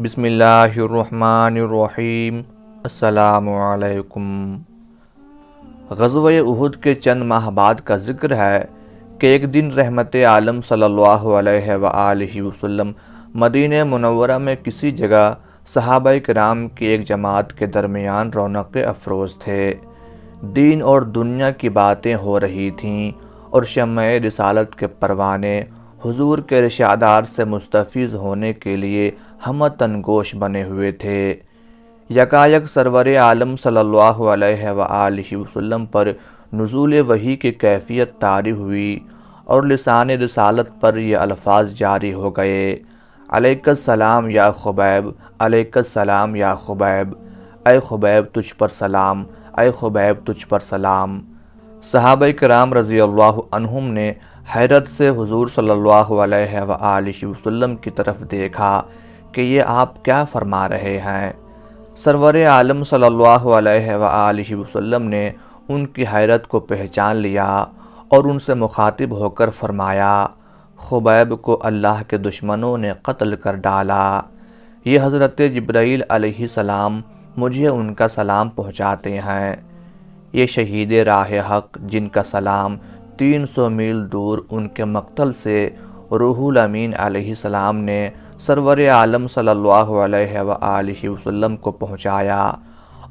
بسم اللہ الرحمن الرحیم۔ السلام علیکم۔ غزوہ احد کے چند ماہ بعد کا ذکر ہے کہ ایک دن رحمت عالم صلی اللہ علیہ وآلہ وسلم مدینہ منورہ میں کسی جگہ صحابہ کرام کی ایک جماعت کے درمیان رونق افروز تھے۔ دین اور دنیا کی باتیں ہو رہی تھیں اور شمع رسالت کے پروانے حضور کے ارشادات سے مستفیض ہونے کے لیے ہمتاً گوش بنے ہوئے تھے۔ یکایک سرور عالم صلی اللہ علیہ وآلہ وسلم پر نزول وحی کی کیفیت طاری ہوئی اور لسان رسالت پر یہ الفاظ جاری ہو گئے: علیک السلام یا خبیب، علیک السلام یا خبیب، اے خبیب تجھ پر سلام، اے خبیب تجھ پر سلام۔ صحابہ کرام رضی اللہ عنہم نے حیرت سے حضور صلی اللہ علیہ وآلہ وسلم کی طرف دیکھا کہ یہ آپ کیا فرما رہے ہیں۔ سرور عالم صلی اللہ علیہ وآلہ وسلم نے ان کی حیرت کو پہچان لیا اور ان سے مخاطب ہو کر فرمایا: خبیب کو اللہ کے دشمنوں نے قتل کر ڈالا۔ یہ حضرت جبرائیل علیہ السلام مجھے ان کا سلام پہنچاتے ہیں۔ یہ شہید راہ حق جن کا سلام 300 میل دور ان کے مقتل سے روح الامین علیہ السلام نے سرور عالم صلی اللہ علیہ وآلہ وسلم کو پہنچایا،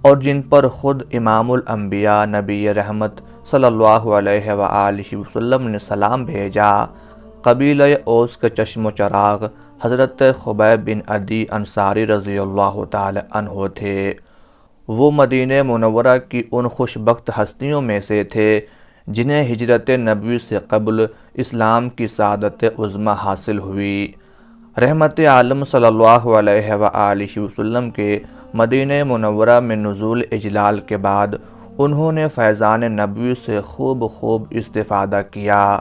اور جن پر خود امام الانبیاء نبی رحمت صلی اللہ علیہ وآلہ وسلم نے سلام بھیجا، قبیلہ اوس کے چشم و چراغ حضرت خبیب بن عدی انصاری رضی اللہ تعالی عنہ تھے۔ وہ مدینہ منورہ کی ان خوش بخت ہستیوں میں سے تھے جنہیں ہجرت نبوی سے قبل اسلام کی سعادت عظمیٰ حاصل ہوئی۔ رحمت عالم صلی اللہ علیہ وآلہ وسلم کے مدینہ منورہ میں نزول اجلال کے بعد انہوں نے فیضان نبوی سے خوب استفادہ کیا،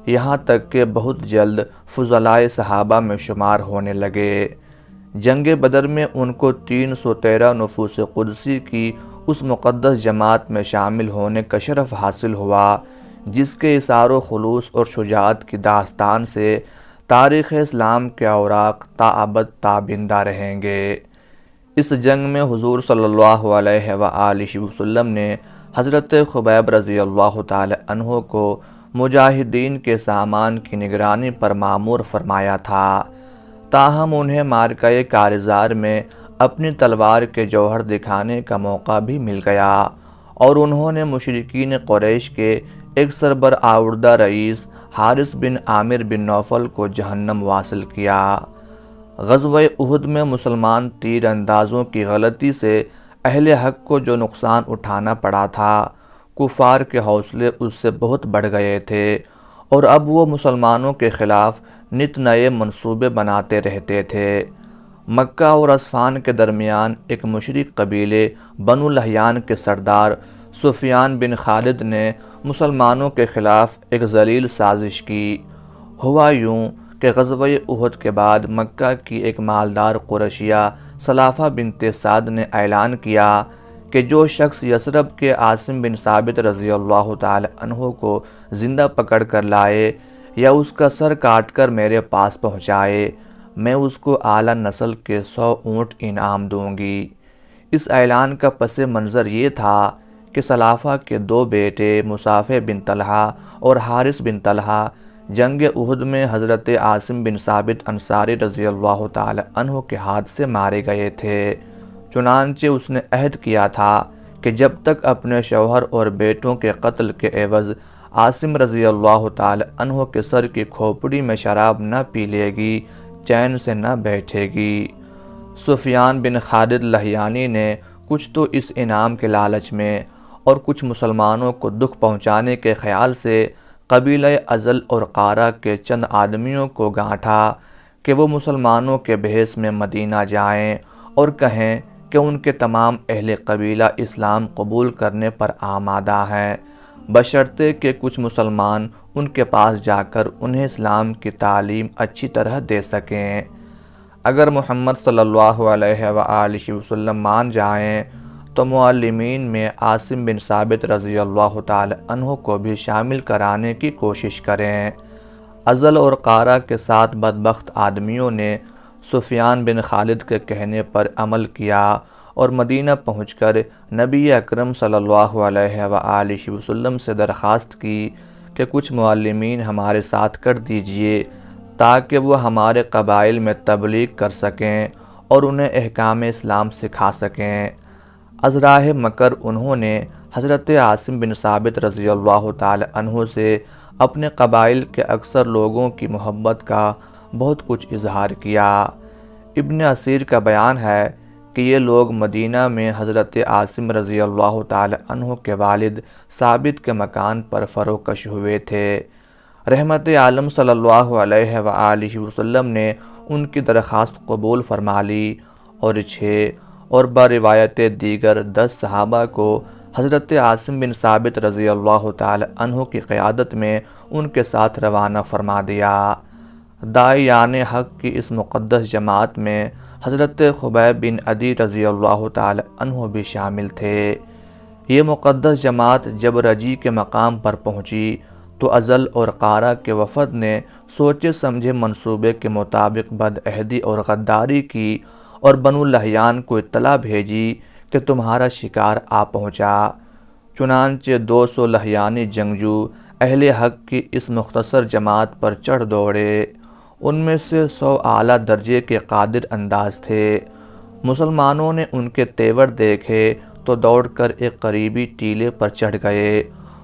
یہاں تک کہ بہت جلد فضلائے صحابہ میں شمار ہونے لگے۔ جنگ بدر میں ان کو 313 نفوس قدسی کی اس مقدس جماعت میں شامل ہونے کا شرف حاصل ہوا جس کے اثار و خلوص اور شجاعت کی داستان سے تاریخ اسلام کے اوراق تاابد تابندہ رہیں گے۔ اس جنگ میں حضور صلی اللہ علیہ وآلہ وسلم نے حضرت خبیب رضی اللہ تعالی عنہ کو مجاہدین کے سامان کی نگرانی پر مامور فرمایا تھا، تاہم انہیں معرکہ کارزار میں اپنی تلوار کے جوہر دکھانے کا موقع بھی مل گیا اور انہوں نے مشرکین قریش کے ایک سربرآوردہ رئیس حارث بن عامر بن نوفل کو جہنم واصل کیا۔ غزوہ احد میں مسلمان تیر اندازوں کی غلطی سے اہل حق کو جو نقصان اٹھانا پڑا تھا، کفار کے حوصلے اس سے بہت بڑھ گئے تھے اور اب وہ مسلمانوں کے خلاف نت نئے منصوبے بناتے رہتے تھے۔ مکہ اور عسفان کے درمیان ایک مشرک قبیلے بنو لحیان کے سردار سفیان بن خالد نے مسلمانوں کے خلاف ایک ذلیل سازش کی۔ ہوا یوں کہ غزوہ احد کے بعد مکہ کی ایک مالدار قریشیہ سلافہ بنت سعد نے اعلان کیا کہ جو شخص یثرب کے عاصم بن ثابت رضی اللہ تعالی عنہ کو زندہ پکڑ کر لائے یا اس کا سر کاٹ کر میرے پاس پہنچائے، میں اس کو اعلیٰ نسل کے 100 اونٹ انعام دوں گی۔ اس اعلان کا پس منظر یہ تھا کہ سلافہ کے 2 بیٹے مصافح بن طلحہ اور حارث بن طلحہ جنگ احد میں حضرت عاصم بن ثابت انصاری رضی اللہ تعالی عنہ کے ہاتھ سے مارے گئے تھے۔ چنانچہ اس نے عہد کیا تھا کہ جب تک اپنے شوہر اور بیٹوں کے قتل کے عوض عاصم رضی اللہ تعالی عنہ کے سر کی کھوپڑی میں شراب نہ پی لے گی، چین سے نہ بیٹھے گی۔ سفیان بن خالد لحیانی نے کچھ تو اس انعام کے لالچ میں اور کچھ مسلمانوں کو دکھ پہنچانے کے خیال سے قبیلہ ازل اور قارہ کے چند آدمیوں کو گانٹھا کہ وہ مسلمانوں کے بحث میں مدینہ جائیں اور کہیں کہ ان کے تمام اہل قبیلہ اسلام قبول کرنے پر آمادہ ہیں، بشرطے کہ کچھ مسلمان ان کے پاس جا کر انہیں اسلام کی تعلیم اچھی طرح دے سکیں۔ اگر محمد صلی اللہ علیہ وآلہ وسلم مان جائیں تو معلمین میں عاصم بن ثابت رضی اللہ تعالی عنہ کو بھی شامل کرانے کی کوشش کریں۔ ازل اور قارہ کے 7 بدبخت آدمیوں نے سفیان بن خالد کے کہنے پر عمل کیا اور مدینہ پہنچ کر نبی اکرم صلی اللہ علیہ وآلہ وسلم سے درخواست کی کہ کچھ معلمین ہمارے ساتھ کر دیجئے تاکہ وہ ہمارے قبائل میں تبلیغ کر سکیں اور انہیں احکام اسلام سکھا سکیں۔ از راہ مکر انہوں نے حضرت عاصم بن ثابت رضی اللہ تعالی عنہ سے اپنے قبائل کے اکثر لوگوں کی محبت کا بہت کچھ اظہار کیا۔ ابن اسیر کا بیان ہے کہ یہ لوگ مدینہ میں حضرت عاصم رضی اللہ تعالی عنہ کے والد ثابت کے مکان پر فروکش ہوئے تھے۔ رحمت عالم صلی اللہ علیہ وآلہ وسلم نے ان کی درخواست قبول فرما لی اور 6 اور بروایت دیگر 10 صحابہ کو حضرت عاصم بن ثابت رضی اللہ تعالی عنہ کی قیادت میں ان کے ساتھ روانہ فرما دیا۔ داعیان حق کی اس مقدس جماعت میں حضرت خبیب بن عدی رضی اللہ تعالی عنہ بھی شامل تھے۔ یہ مقدس جماعت جب رجی کے مقام پر پہنچی تو ازل اور قارہ کے وفد نے سوچے سمجھے منصوبے کے مطابق بدعہدی اور غداری کی اور بنو لحیان کو اطلاع بھیجی کہ تمہارا شکار آ پہنچا۔ چنانچہ 200 لحیانی جنگجو اہل حق کی اس مختصر جماعت پر چڑھ دوڑے۔ ان میں سے 100 اعلیٰ درجے کے قادر انداز تھے۔ مسلمانوں نے ان کے تیور دیکھے تو دوڑ کر ایک قریبی ٹیلے پر چڑھ گئے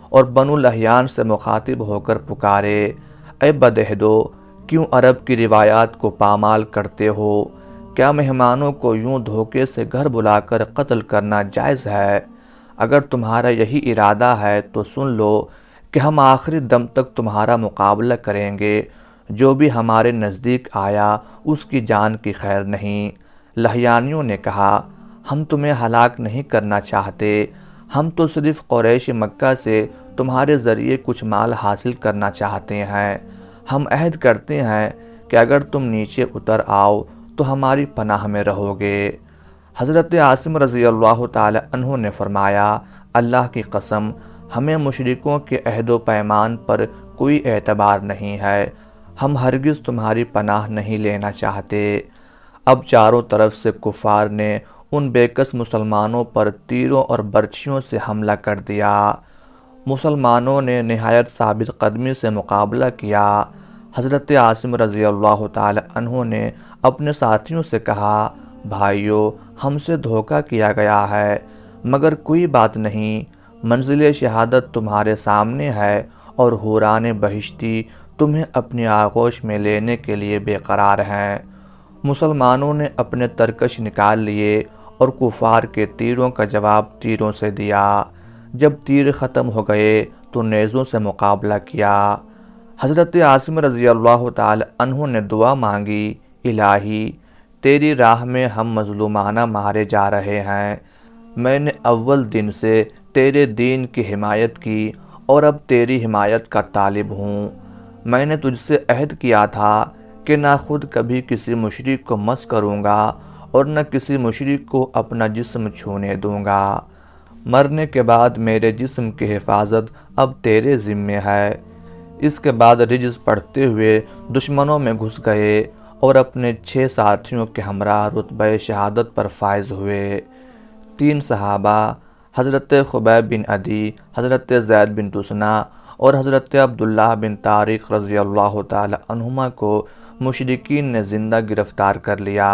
اور بنو لحیان سے مخاطب ہو کر پکارے، اے بدعہدو، کیوں عرب کی روایات کو پامال کرتے ہو؟ کیا مہمانوں کو یوں دھوکے سے گھر بلا کر قتل کرنا جائز ہے؟ اگر تمہارا یہی ارادہ ہے تو سن لو کہ ہم آخری دم تک تمہارا مقابلہ کریں گے۔ جو بھی ہمارے نزدیک آیا اس کی جان کی خیر نہیں۔ لحیانیوں نے کہا، ہم تمہیں ہلاک نہیں کرنا چاہتے، ہم تو صرف قریش مکہ سے تمہارے ذریعے کچھ مال حاصل کرنا چاہتے ہیں۔ ہم عہد کرتے ہیں کہ اگر تم نیچے اتر آؤ تو ہماری پناہ میں رہو گے۔ حضرت عاصم رضی اللہ تعالی عنہ نے فرمایا، اللہ کی قسم، ہمیں مشرکوں کے عہد و پیمان پر کوئی اعتبار نہیں ہے، ہم ہرگز تمہاری پناہ نہیں لینا چاہتے۔ اب چاروں طرف سے کفار نے ان بے کس مسلمانوں پر تیروں اور برچھیوں سے حملہ کر دیا۔ مسلمانوں نے نہایت ثابت قدمی سے مقابلہ کیا۔ حضرت عاصم رضی اللہ تعالی عنہ نے اپنے ساتھیوں سے کہا، بھائیو، ہم سے دھوکہ کیا گیا ہے، مگر کوئی بات نہیں، منزل شہادت تمہارے سامنے ہے اور حوران بہشتی تمہیں اپنی آغوش میں لینے کے لیے بے قرار ہیں۔ مسلمانوں نے اپنے ترکش نکال لیے اور کفار کے تیروں کا جواب تیروں سے دیا۔ جب تیر ختم ہو گئے تو نیزوں سے مقابلہ کیا۔ حضرت عاصم رضی اللہ تعالی عنہ نے دعا مانگی، الہی، تیری راہ میں ہم مظلومانہ مارے جا رہے ہیں۔ میں نے اول دن سے تیرے دین کی حمایت کی اور اب تیری حمایت کا طالب ہوں۔ میں نے تجھ سے عہد کیا تھا کہ نہ خود کبھی کسی مشرک کو مس کروں گا اور نہ کسی مشرک کو اپنا جسم چھونے دوں گا۔ مرنے کے بعد میرے جسم کی حفاظت اب تیرے ذمے ہے۔ اس کے بعد رجز پڑھتے ہوئے دشمنوں میں گھس گئے اور اپنے 6 ساتھیوں کے ہمراہ رتبہ شہادت پر فائز ہوئے۔ 3 صحابہ حضرت خبیب بن عدی، حضرت زید بن دسنہ اور حضرت عبداللہ بن طارق رضی اللہ تعالی عنہما کو مشرکین نے زندہ گرفتار کر لیا۔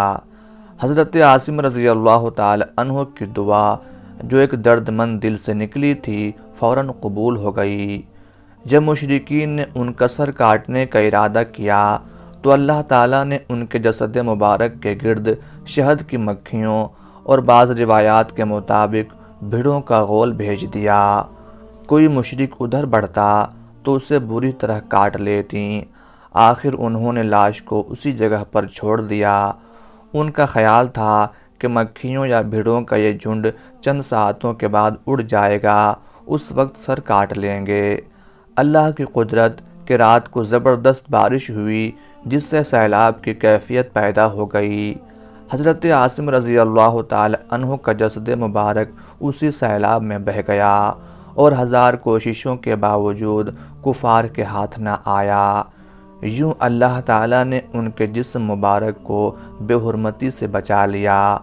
حضرت عاصم رضی اللہ تعالی عنہ کی دعا جو ایک درد مند دل سے نکلی تھی فوراً قبول ہو گئی۔ جب مشرکین نے ان کا سر کاٹنے کا ارادہ کیا تو اللہ تعالیٰ نے ان کے جسد مبارک کے گرد شہد کی مکھیوں اور بعض روایات کے مطابق بھیڑوں کا غول بھیج دیا۔ کوئی مشرک ادھر بڑھتا تو اسے بری طرح کاٹ لیتیں۔ آخر انہوں نے لاش کو اسی جگہ پر چھوڑ دیا۔ ان کا خیال تھا کہ مکھیوں یا بھیڑوں کا یہ جھنڈ چند ساعتوں کے بعد اڑ جائے گا، اس وقت سر کاٹ لیں گے۔ اللہ کی قدرت کہ رات کو زبردست بارش ہوئی جس سے سیلاب کی کیفیت پیدا ہو گئی۔ حضرت عاصم رضی اللہ تعالی عنہ کا جسد مبارک اسی سیلاب میں بہہ گیا اور 1000 کوششوں کے باوجود کفار کے ہاتھ نہ آیا۔ یوں اللہ تعالیٰ نے ان کے جسم مبارک کو بے حرمتی سے بچا لیا۔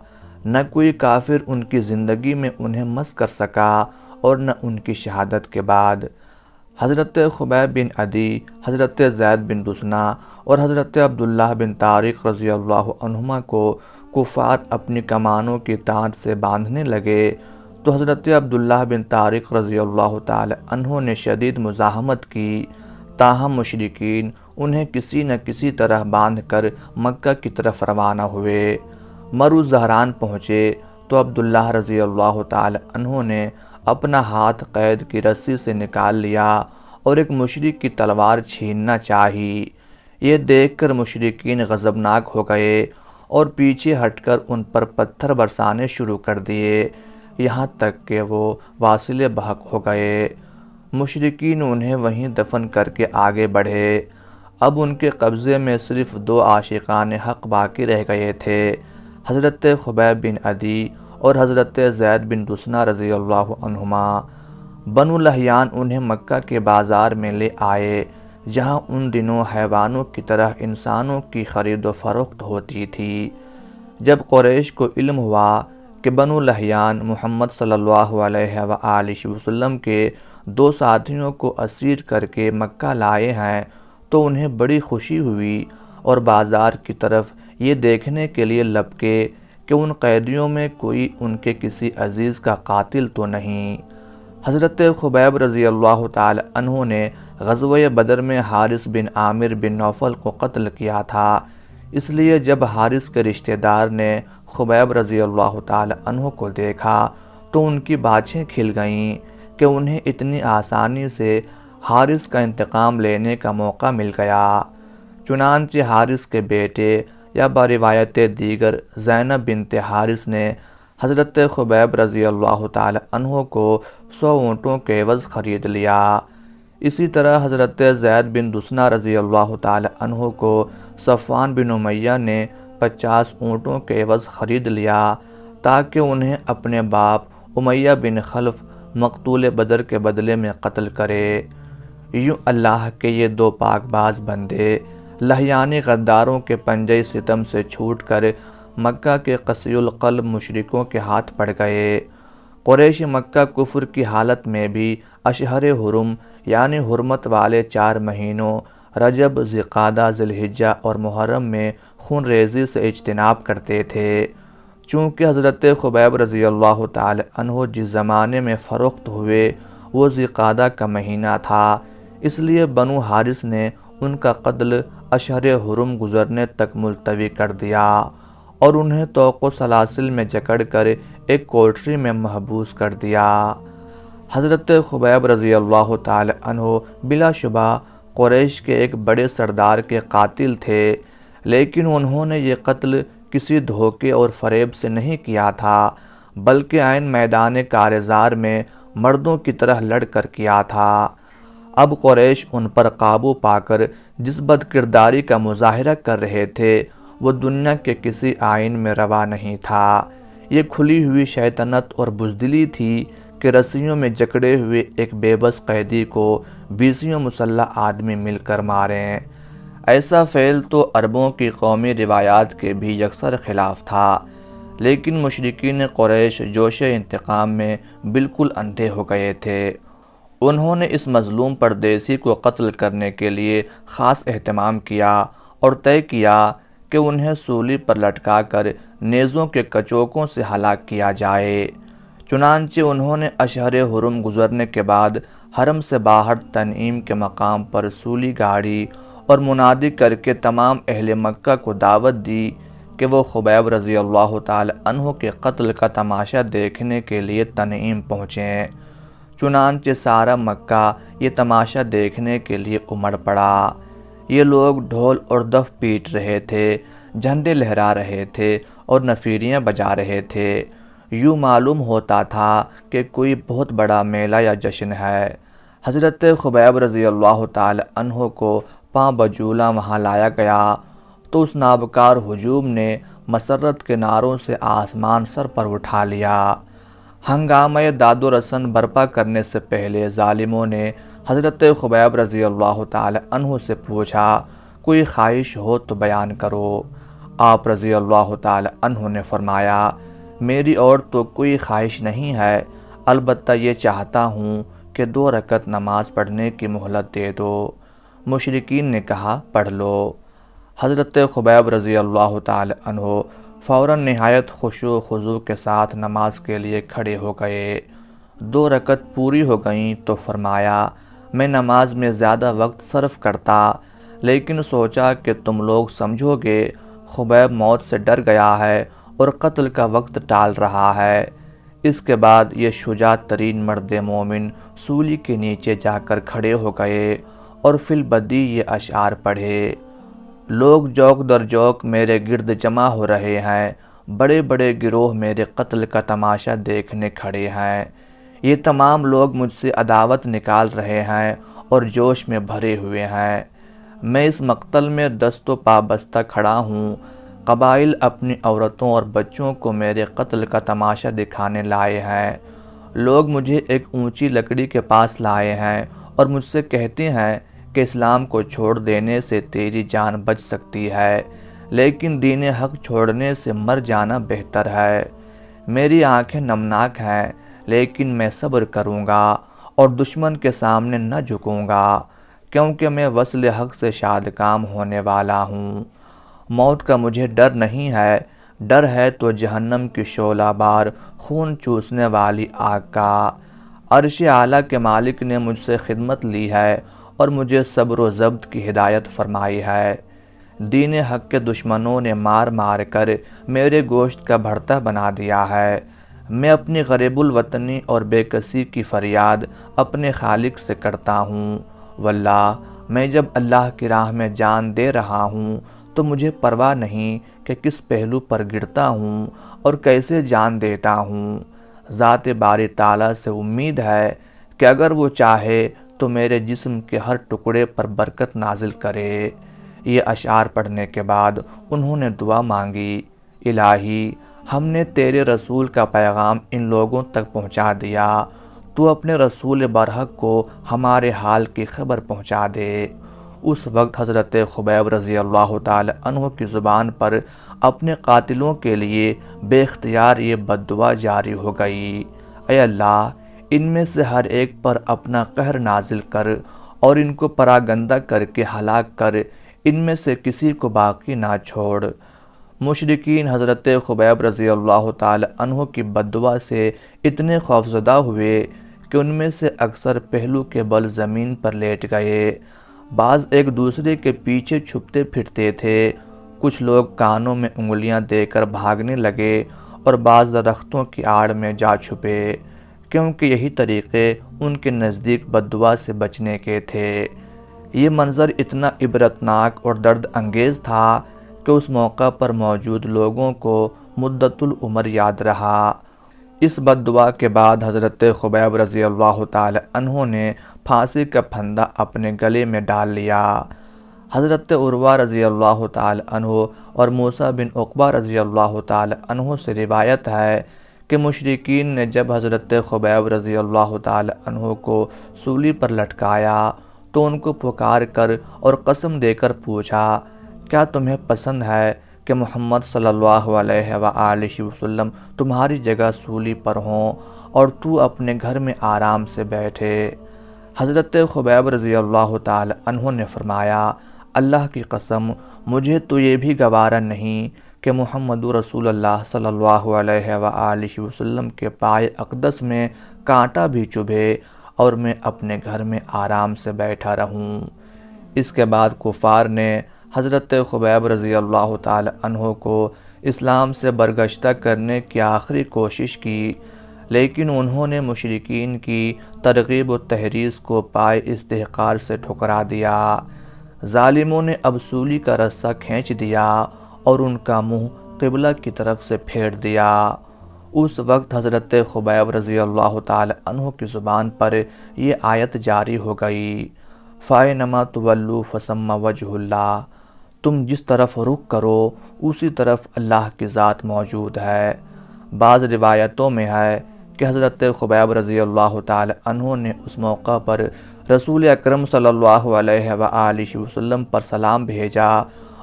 نہ کوئی کافر ان کی زندگی میں انہیں مس کر سکا اور نہ ان کی شہادت کے بعد۔ حضرت خبیب بن عدی، حضرت زید بن دسنہ اور حضرت عبداللہ بن طارق رضی اللہ عنہما کو کفار اپنی کمانوں کی تان سے باندھنے لگے تو حضرت عبداللہ بن طارق رضی اللہ تعالی عنہ نے شدید مزاحمت کی، تاہم مشرکین انہیں کسی نہ کسی طرح باندھ کر مکہ کی طرف روانہ ہوئے۔ مرو زہران پہنچے تو عبداللہ رضی اللہ تعالی عنہ نے اپنا ہاتھ قید کی رسی سے نکال لیا اور ایک مشرک کی تلوار چھیننا چاہی۔ یہ دیکھ کر مشرکین غضبناک ہو گئے اور پیچھے ہٹ کر ان پر پتھر برسانے شروع کر دیے، یہاں تک کہ وہ واصل بحق ہو گئے۔ مشرکین انہیں وہیں دفن کر کے آگے بڑھے۔ اب ان کے قبضے میں صرف 2 عاشقان حق باقی رہ گئے تھے، حضرت خبیب بن عدی اور حضرت زید بن دسنہ رضی اللہ عنہما۔ بنو لحیان انہیں مکہ کے بازار میں لے آئے، جہاں ان دنوں حیوانوں کی طرح انسانوں کی خرید و فروخت ہوتی تھی۔ جب قریش کو علم ہوا کہ بنو لحیان محمد صلی اللہ علیہ وآلہ وسلم کے 2 ساتھیوں کو اسیر کر کے مکہ لائے ہیں تو انہیں بڑی خوشی ہوئی اور بازار کی طرف یہ دیکھنے کے لیے لپکے کہ ان قیدیوں میں کوئی ان کے کسی عزیز کا قاتل تو نہیں۔ حضرت خبیب رضی اللہ تعالی عنہ نے غزوہ بدر میں حارث بن عامر بن نوفل کو قتل کیا تھا، اس لیے جب حارث کے رشتہ دار نے خبیب رضی اللہ تعالی عنہ کو دیکھا تو ان کی بانچھیں کھل گئیں کہ انہیں اتنی آسانی سے حارث کا انتقام لینے کا موقع مل گیا۔ چنانچہ حارث کے بیٹے یا بروایت دیگر زینب بنت حارث نے حضرت خبیب رضی اللہ تعالی عنہ کو 100 اونٹوں کے عوض خرید لیا۔ اسی طرح حضرت زید بن دسنہ رضی اللہ تعالی عنہ کو صفوان بن امیہ نے 50 اونٹوں کے عوض خرید لیا تاکہ انہیں اپنے باپ امیہ بن خلف مقتول بدر کے بدلے میں قتل کرے۔ یوں اللہ کے یہ 2 پاک باز بندے لحیانی غداروں کے پنجہ ستم سے چھوٹ کر مکہ کے قسی القلب مشرکوں کے ہاتھ پڑ گئے۔ قریش مکہ کفر کی حالت میں بھی اشہر حرم یعنی حرمت والے 4 مہینوں رجب، ذوالقعدہ، ذوالحجہ اور محرم میں خون ریزی سے اجتناب کرتے تھے۔ چونکہ حضرت خبیب رضی اللہ تعالی عنہ جس زمانے میں فروخت ہوئے وہ ذوالقعدہ کا مہینہ تھا، اس لیے بنو حارث نے ان کا قتل اشہر حرم گزرنے تک ملتوی کر دیا اور انہیں طوق و سلاسل میں جکڑ کر ایک کوٹری میں محبوس کر دیا۔ حضرت خبیب رضی اللہ تعالی عنہ بلا شبہ قریش کے ایک بڑے سردار کے قاتل تھے، لیکن انہوں نے یہ قتل کسی دھوکے اور فریب سے نہیں کیا تھا، بلکہ عین میدان کارزار میں مردوں کی طرح لڑ کر کیا تھا۔ اب قریش ان پر قابو پا کر جس بد کرداری کا مظاہرہ کر رہے تھے وہ دنیا کے کسی آئین میں روا نہیں تھا۔ یہ کھلی ہوئی شیطنت اور بزدلی تھی کہ رسیوں میں جکڑے ہوئے ایک بے بس قیدی کو 20 مسلح آدمی مل کر ماریں۔ ایسا فعل تو عربوں کی قومی روایات کے بھی یکسر خلاف تھا، لیکن مشرکین قریش جوش انتقام میں بالکل اندھے ہو گئے تھے۔ انہوں نے اس مظلوم پردیسی کو قتل کرنے کے لیے خاص اہتمام کیا اور طے کیا کہ انہیں سولی پر لٹکا کر نیزوں کے کچوکوں سے ہلاک کیا جائے۔ چنانچہ انہوں نے اشہر حرم گزرنے کے بعد حرم سے باہر تنعیم کے مقام پر سولی گاڑی اور منادی کر کے تمام اہل مکہ کو دعوت دی کہ وہ خبیب رضی اللہ تعالی عنہ کے قتل کا تماشا دیکھنے کے لیے تنعیم پہنچیں۔ چنانچہ سارا مکہ یہ تماشا دیکھنے کے لیے امڑ پڑا۔ یہ لوگ ڈھول اور دف پیٹ رہے تھے، جھنڈے لہرا رہے تھے اور نفیریاں بجا رہے تھے۔ یوں معلوم ہوتا تھا کہ کوئی بہت بڑا میلہ یا جشن ہے۔ حضرت خبیب رضی اللہ تعالی عنہ کو پاں بجولہ وہاں لایا گیا تو اس نابکار ہجوم نے مسرت کے نعروں سے آسمان سر پر اٹھا لیا۔ ہنگامہ داد و رسن برپا کرنے سے پہلے ظالموں نے حضرت خبیب رضی اللہ تعالی عنہ سے پوچھا، کوئی خواہش ہو تو بیان کرو۔ آپ رضی اللہ تعالی عنہ نے فرمایا، میری اور تو کوئی خواہش نہیں ہے، البتہ یہ چاہتا ہوں کہ 2 رکعت نماز پڑھنے کی مہلت دے دو۔ مشرکین نے کہا، پڑھ لو۔ حضرت خبیب رضی اللہ تعالی عنہ فوراً نہایت خشوع و خضوع کے ساتھ نماز کے لیے کھڑے ہو گئے۔ 2 رکعت پوری ہو گئیں تو فرمایا، میں نماز میں زیادہ وقت صرف کرتا، لیکن سوچا کہ تم لوگ سمجھو گے خبیب موت سے ڈر گیا ہے اور قتل کا وقت ٹال رہا ہے۔ اس کے بعد یہ شجاع ترین مرد مومن سولی کے نیچے جا کر کھڑے ہو گئے اور فی البدیہہ یہ اشعار پڑھے۔ لوگ جوک در جوک میرے گرد جمع ہو رہے ہیں، بڑے بڑے گروہ میرے قتل کا تماشا دیکھنے کھڑے ہیں۔ یہ تمام لوگ مجھ سے عداوت نکال رہے ہیں اور جوش میں بھرے ہوئے ہیں۔ میں اس مقتل میں دست و پابستہ کھڑا ہوں۔ قبائل اپنی عورتوں اور بچوں کو میرے قتل کا تماشا دکھانے لائے ہیں۔ لوگ مجھے ایک اونچی لکڑی کے پاس لائے ہیں اور مجھ سے کہتے ہیں کہ اسلام کو چھوڑ دینے سے تیری جان بچ سکتی ہے، لیکن دین حق چھوڑنے سے مر جانا بہتر ہے۔ میری آنکھیں نمناک ہیں، لیکن میں صبر کروں گا اور دشمن کے سامنے نہ جھکوں گا، کیونکہ میں وصل حق سے شادکام ہونے والا ہوں۔ موت کا مجھے ڈر نہیں ہے، ڈر ہے تو جہنم کی شعلہ بار خون چوسنے والی آگ کا۔ عرش اعلیٰ کے مالک نے مجھ سے خدمت لی ہے اور مجھے صبر و ضبط کی ہدایت فرمائی ہے۔ دین حق کے دشمنوں نے مار مار کر میرے گوشت کا بھرتا بنا دیا ہے۔ میں اپنی غریب الوطنی اور بے کسی کی فریاد اپنے خالق سے کرتا ہوں۔ واللہ میں جب اللہ کی راہ میں جان دے رہا ہوں تو مجھے پرواہ نہیں کہ کس پہلو پر گرتا ہوں اور کیسے جان دیتا ہوں۔ ذات باری تعالیٰ سے امید ہے کہ اگر وہ چاہے تو میرے جسم کے ہر ٹکڑے پر برکت نازل کرے۔ یہ اشعار پڑھنے کے بعد انہوں نے دعا مانگی، الہی ہم نے تیرے رسول کا پیغام ان لوگوں تک پہنچا دیا، تو اپنے رسول برحق کو ہمارے حال کی خبر پہنچا دے۔ اس وقت حضرت خبیب رضی اللہ تعالی عنہ کی زبان پر اپنے قاتلوں کے لیے بے اختیار یہ بد دعا جاری ہو گئی، اے اللہ ان میں سے ہر ایک پر اپنا قہر نازل کر اور ان کو پراگندہ کر کے ہلاک کر، ان میں سے کسی کو باقی نہ چھوڑ۔ مشرکین حضرت خبیب رضی اللہ تعالی عنہ کی بد دعا سے اتنے خوفزدہ ہوئے کہ ان میں سے اکثر پہلو کے بل زمین پر لیٹ گئے۔ بعض ایک دوسرے کے پیچھے چھپتے پھرتے تھے، کچھ لوگ کانوں میں انگلیاں دے کر بھاگنے لگے اور بعض درختوں کی آڑ میں جا چھپے، کیونکہ یہی طریقے ان کے نزدیک بد دعا سے بچنے کے تھے۔ یہ منظر اتنا عبرتناک اور درد انگیز تھا کہ اس موقع پر موجود لوگوں کو مدت العمر یاد رہا۔ اس بد دعا کے بعد حضرت خبیب رضی اللہ تعالی عنہ نے پھانسی کا پھندا اپنے گلے میں ڈال لیا۔ حضرت عروہ رضی اللہ تعالی عنہ اور موسیٰ بن عقبہ رضی اللہ تعالی عنہ سے روایت ہے کہ مشرکین نے جب حضرت خبیب رضی اللہ تعالی عنہ کو سولی پر لٹکایا تو ان کو پکار کر اور قسم دے کر پوچھا، کیا تمہیں پسند ہے کہ محمد صلی اللہ علیہ وآلہ وسلم تمہاری جگہ سولی پر ہوں اور تو اپنے گھر میں آرام سے بیٹھے؟ حضرت خبیب رضی اللہ تعالی عنہ نے فرمایا، اللہ کی قسم مجھے تو یہ بھی گوارا نہیں کہ محمد رسول اللہ صلی اللہ علیہ وآلہ وسلم کے پائے اقدس میں کانٹا بھی چبھے اور میں اپنے گھر میں آرام سے بیٹھا رہوں۔ اس کے بعد کفار نے حضرت خبیب رضی اللہ تعالی عنہ کو اسلام سے برگشتہ کرنے کی آخری کوشش کی، لیکن انہوں نے مشرکین کی ترغیب و تحریض کو پائے استحقار سے ٹھکرا دیا۔ ظالموں نے اب سولی کا رسہ کھینچ دیا اور ان کا منہ قبلہ کی طرف سے پھیر دیا۔ اس وقت حضرت خبیب رضی اللہ تعالی عنہ کی زبان پر یہ آیت جاری ہو گئی، فَأَيْنَمَا تُوَلُّوا فَثَمَّ وَجْهُ اللَّهِ، تم جس طرف رخ کرو اسی طرف اللہ کی ذات موجود ہے۔ بعض روایتوں میں ہے کہ حضرت خبیب رضی اللہ تعالی عنہ نے اس موقع پر رسول اکرم صلی اللہ علیہ وآلہ وسلم پر سلام بھیجا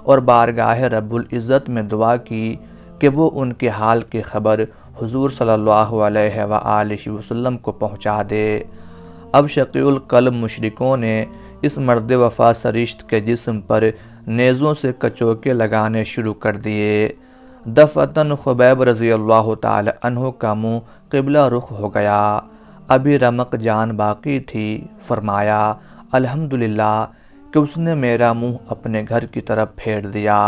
اور بارگاہ رب العزت میں دعا کی کہ وہ ان کے حال کی خبر حضور صلی اللہ علیہ وآلہ وسلم کو پہنچا دے۔ اب شقی القلب مشرکوں نے اس مرد وفا سرشت کے جسم پر نیزوں سے کچوکے لگانے شروع کر دیے۔ دفعتاً خبیب رضی اللہ تعالی عنہ کا منہ قبلہ رخ ہو گیا۔ ابھی رمق جان باقی تھی۔ فرمایا الحمدللہ کہ اس نے میرا منہ اپنے گھر کی طرف پھیر دیا۔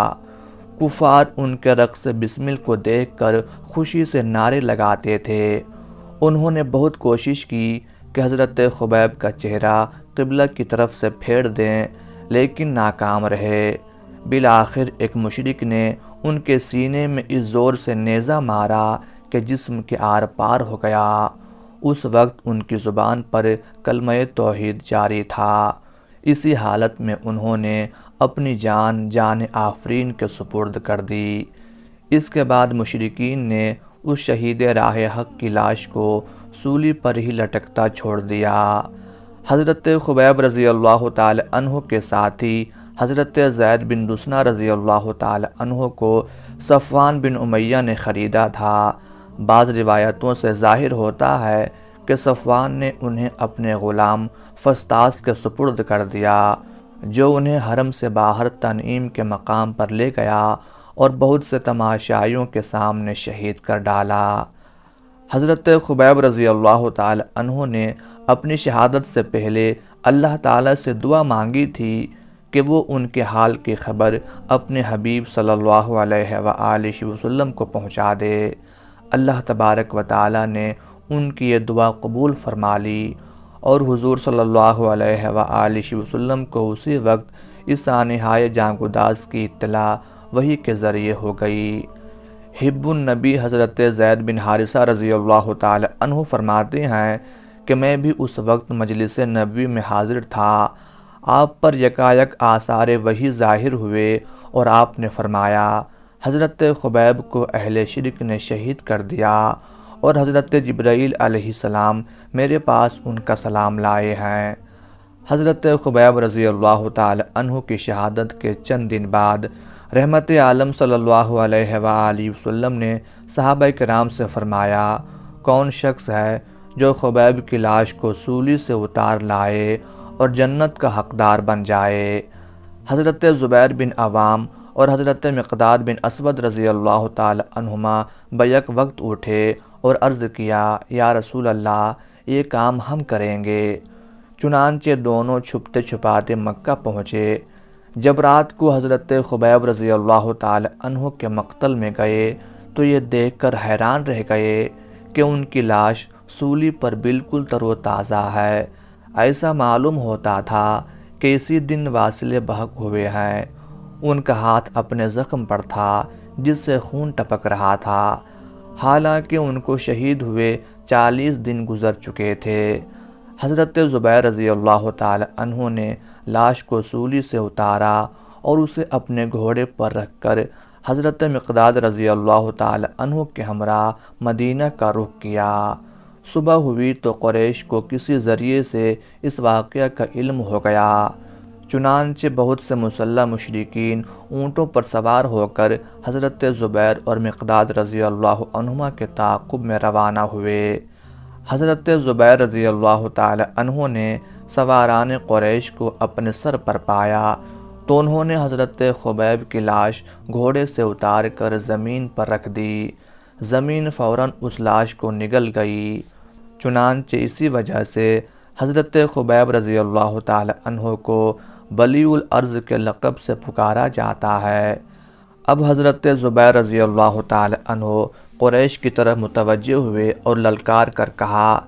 کفار ان کے رقص بسمل کو دیکھ کر خوشی سے نعرے لگاتے تھے۔ انہوں نے بہت کوشش کی کہ حضرت خبیب کا چہرہ قبلہ کی طرف سے پھیر دیں، لیکن ناکام رہے۔ بالآخر ایک مشرک نے ان کے سینے میں اس زور سے نیزہ مارا کہ جسم کے آر پار ہو گیا۔ اس وقت ان کی زبان پر کلمہ توحید جاری تھا۔ اسی حالت میں انہوں نے اپنی جان آفرین کے سپرد کر دی۔ اس کے بعد مشرکین نے اس شہید راہ حق کی لاش کو سولی پر ہی لٹکتا چھوڑ دیا۔ حضرت خبیب رضی اللہ تعالی عنہ کے ساتھی حضرت زید بن دسنہ رضی اللہ تعالی عنہ کو صفوان بن امیہ نے خریدا تھا۔ بعض روایتوں سے ظاہر ہوتا ہے کہ صفوان نے انہیں اپنے غلام فستاس کے سپرد کر دیا، جو انہیں حرم سے باہر تنعیم کے مقام پر لے گیا اور بہت سے تماشائیوں کے سامنے شہید کر ڈالا۔ حضرت خبیب رضی اللہ تعالی عنہ نے اپنی شہادت سے پہلے اللہ تعالی سے دعا مانگی تھی کہ وہ ان کے حال کی خبر اپنے حبیب صلی اللہ علیہ وآلہ وسلم کو پہنچا دے۔ اللہ تبارک و تعالی نے ان کی یہ دعا قبول فرما لی اور حضور صلی اللہ علیہ وآلہ وسلم کو اسی وقت اس سانحۂ جانگداز کی اطلاع وحی کے ذریعے ہو گئی۔ حب النبی حضرت زید بن حارثہ رضی اللہ تعالی عنہ فرماتے ہیں کہ میں بھی اس وقت مجلس نبوی میں حاضر تھا۔ آپ پر یکایک آثار وحی ظاہر ہوئے اور آپ نے فرمایا حضرت خبیب کو اہل شرک نے شہید کر دیا اور حضرت جبرائیل علیہ السلام میرے پاس ان کا سلام لائے ہیں۔ حضرت خبیب رضی اللہ تعالی عنہ کی شہادت کے چند دن بعد رحمت عالم صلی اللہ علیہ وآلہ وسلم نے صحابہ کرام سے فرمایا کون شخص ہے جو خبیب کی لاش کو سولی سے اتار لائے اور جنت کا حقدار بن جائے۔ حضرت زبیر بن عوام اور حضرت مقداد بن اسود رضی اللہ تعالی عنہما بیک وقت اٹھے اور عرض کیا یا رسول اللہ یہ کام ہم کریں گے۔ چنانچہ دونوں چھپتے چھپاتے مکہ پہنچے۔ جب رات کو حضرت خبیب رضی اللہ تعالی عنہ کے مقتل میں گئے تو یہ دیکھ کر حیران رہ گئے کہ ان کی لاش سولی پر بالکل تر و تازہ ہے۔ ایسا معلوم ہوتا تھا کہ اسی دن واصلے بہک ہوئے ہیں۔ ان کا ہاتھ اپنے زخم پر تھا جس سے خون ٹپک رہا تھا، حالانکہ ان کو شہید ہوئے 40 دن گزر چکے تھے۔ حضرت زبیر رضی اللہ تعالی عنہ نے لاش کو سولی سے اتارا اور اسے اپنے گھوڑے پر رکھ کر حضرت مقداد رضی اللہ تعالی عنہ کے ہمراہ مدینہ کا رخ کیا۔ صبح ہوئی تو قریش کو کسی ذریعے سے اس واقعہ کا علم ہو گیا۔ چنانچہ بہت سے مسلح مشرکین اونٹوں پر سوار ہو کر حضرت زبیر اور مقداد رضی اللہ عنہما کے تعاقب میں روانہ ہوئے۔ حضرت زبیر رضی اللہ تعالی عنہ نے سواران قریش کو اپنے سر پر پایا تو انہوں نے حضرت خبیب کی لاش گھوڑے سے اتار کر زمین پر رکھ دی۔ زمین فوراً اس لاش کو نگل گئی۔ چنانچہ اسی وجہ سے حضرت خبیب رضی اللہ تعالی عنہ کو بلیع الارض کے لقب سے پکارا جاتا ہے۔ اب حضرت زبیر رضی اللہ تعالی عنہ قریش کی طرف متوجہ ہوئے اور للکار کر کہا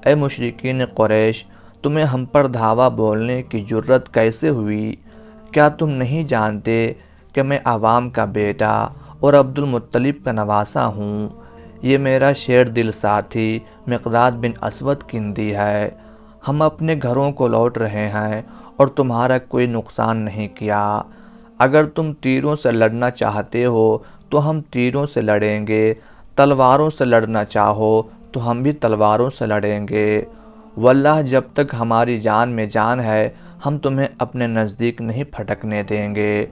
اے مشرکین قریش، تمہیں ہم پر دھاوا بولنے کی جرت کیسے ہوئی؟ کیا تم نہیں جانتے کہ میں عوام کا بیٹا اور عبد المطلب کا نواسہ ہوں؟ یہ میرا شیر دل ساتھی مقداد بن اسود کندی ہے۔ ہم اپنے گھروں کو لوٹ رہے ہیں اور تمہارا کوئی نقصان نہیں کیا۔ اگر تم تیروں سے لڑنا چاہتے ہو تو ہم تیروں سے لڑیں گے، تلواروں سے لڑنا چاہو تو ہم بھی تلواروں سے لڑیں گے۔ واللہ جب تک ہماری جان میں جان ہے ہم تمہیں اپنے نزدیک نہیں پھٹکنے دیں گے۔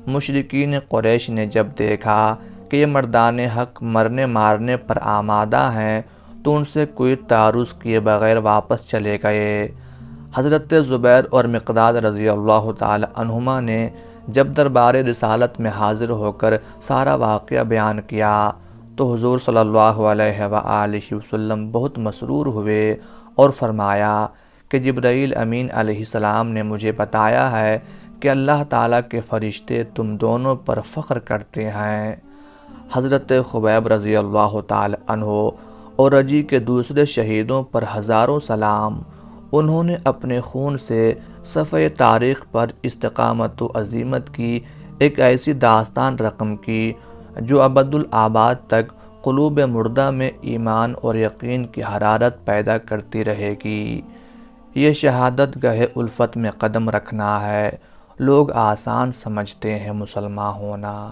مشرکین قریش نے جب دیکھا کہ یہ مردان حق مرنے مارنے پر آمادہ ہیں تو ان سے کوئی تعارض کیے بغیر واپس چلے گئے۔ حضرت زبیر اور مقداد رضی اللہ تعالی عنہما نے جب دربار رسالت میں حاضر ہو کر سارا واقعہ بیان کیا تو حضور صلی اللہ علیہ وآلہ وسلم بہت مسرور ہوئے اور فرمایا کہ جبرائیل امین علیہ السلام نے مجھے بتایا ہے کہ اللہ تعالیٰ کے فرشتے تم دونوں پر فخر کرتے ہیں۔ حضرت خبیب رضی اللہ تعالی عنہ اور رجی کے دوسرے شہیدوں پر ہزاروں سلام۔ انہوں نے اپنے خون سے صفحہ تاریخ پر استقامت و عزیمت کی ایک ایسی داستان رقم کی جو ابدالآباد تک قلوب مردہ میں ایمان اور یقین کی حرارت پیدا کرتی رہے گی۔ یہ شہادت گاہ الفت میں قدم رکھنا ہے۔ لوگ آسان سمجھتے ہیں مسلمان ہونا۔